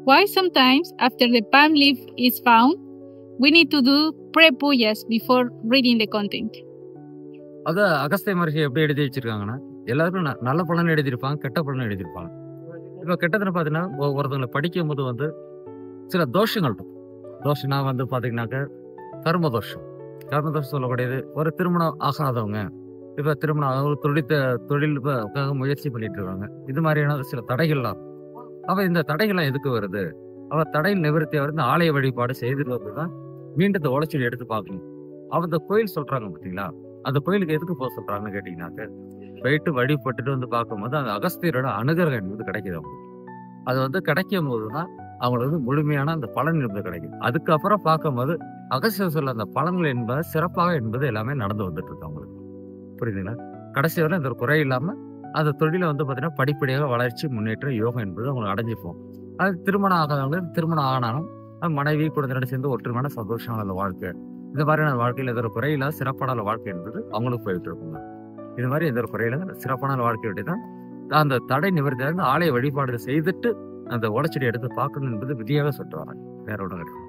Why sometimes after the palm leaf is found, we need to do pre-pujas before reading the content? அத அகஸ்திய மகரிஷி எப்படி எழுதி வச்சிருக்காங்கன்னா, எல்லாருக்கும் நல்ல பலன் எழுதியிருப்பாங்க, கெட்ட பலன் எழுதியிருப்பாங்க. இப்ப கெட்டதுன்னு பாத்தீங்கன்னா, ஒருத்தவங்களை படிக்கும் போது வந்து சில தோஷங்கள் இருக்கும். தோஷம்னா வந்து பாத்தீங்கன்னாக்க கர்ம தோஷம். கர்ம தோஷம் சொல்லக்கூடியது ஒரு திருமணம் ஆகாதவங்க, இப்ப திருமணம் ஆகாத தொழிலுக்காக முயற்சி பண்ணிட்டு இருக்காங்க. இது மாதிரியான சில தடைகள்லாம். அப்ப இந்த தடைகள்லாம் எதுக்கு வருது? அவ தடையில் நிவர்த்தி வந்து ஆலய வழிபாடு செய்துட்டு வந்துதான் மீண்டும் இந்த ஓலைச்சுவடி எடுத்து பார்க்கணும். அந்த கோயில் சொல்றாங்க பார்த்தீங்களா, அந்த கோயிலுக்கு எதுக்கு போக சொல்றாங்கன்னு கேட்டீங்கன்னாக்க, போயிட்டு வழிபட்டுட்டு வந்து பார்க்கும்போது அந்த அகஸ்தியரோட அனுகிரகம் என்பது கிடைக்குது அவங்களுக்கு. அது வந்து கிடைக்கும் போதுதான் அவங்களுக்கு வந்து முழுமையான அந்த பலன் என்பது கிடைக்கும். அதுக்கப்புறம் பார்க்கும்போது அகஸ்தியர் சொல்ல அந்த பலன்கள் என்பது சிறப்பாக என்பது எல்லாமே நடந்து வந்துட்டு இருக்கு அவங்களுக்கு. புரியுதுங்களா? கடைசி வரை இந்த ஒரு குறை இல்லாம அந்த தொழில வந்து பார்த்தீங்கன்னா படிப்படியாக வளர்ச்சி, முன்னேற்றம், யோகம் என்பது அவங்களுக்கு அடைஞ்சிப்போம். அது திருமணம் ஆகாதவங்களுக்கு திருமணம் ஆனாலும் மனைவி குழந்தையோட சேர்ந்து ஒற்றுமையான சந்தோஷமான அந்த வாழ்க்கை, இந்த மாதிரியான வாழ்க்கையில் எந்த ஒரு குறையில்லாத சிறப்பான வாழ்க்கை என்பது அவங்களுக்கு போயிட்டு இருக்குங்க. இது மாதிரி எந்த ஒரு குறையில சிறப்பான வாழ்க்கையோட தான் அந்த தடை நிவர்த்தியாக ஆலய வழிபாடு செய்துட்டு அந்த ஓலைச்செடி எடுத்து பார்க்கணும் என்பது விதியாக சொல்லிட்டு வராங்க. வேற ஒன்றும் கிடையாது.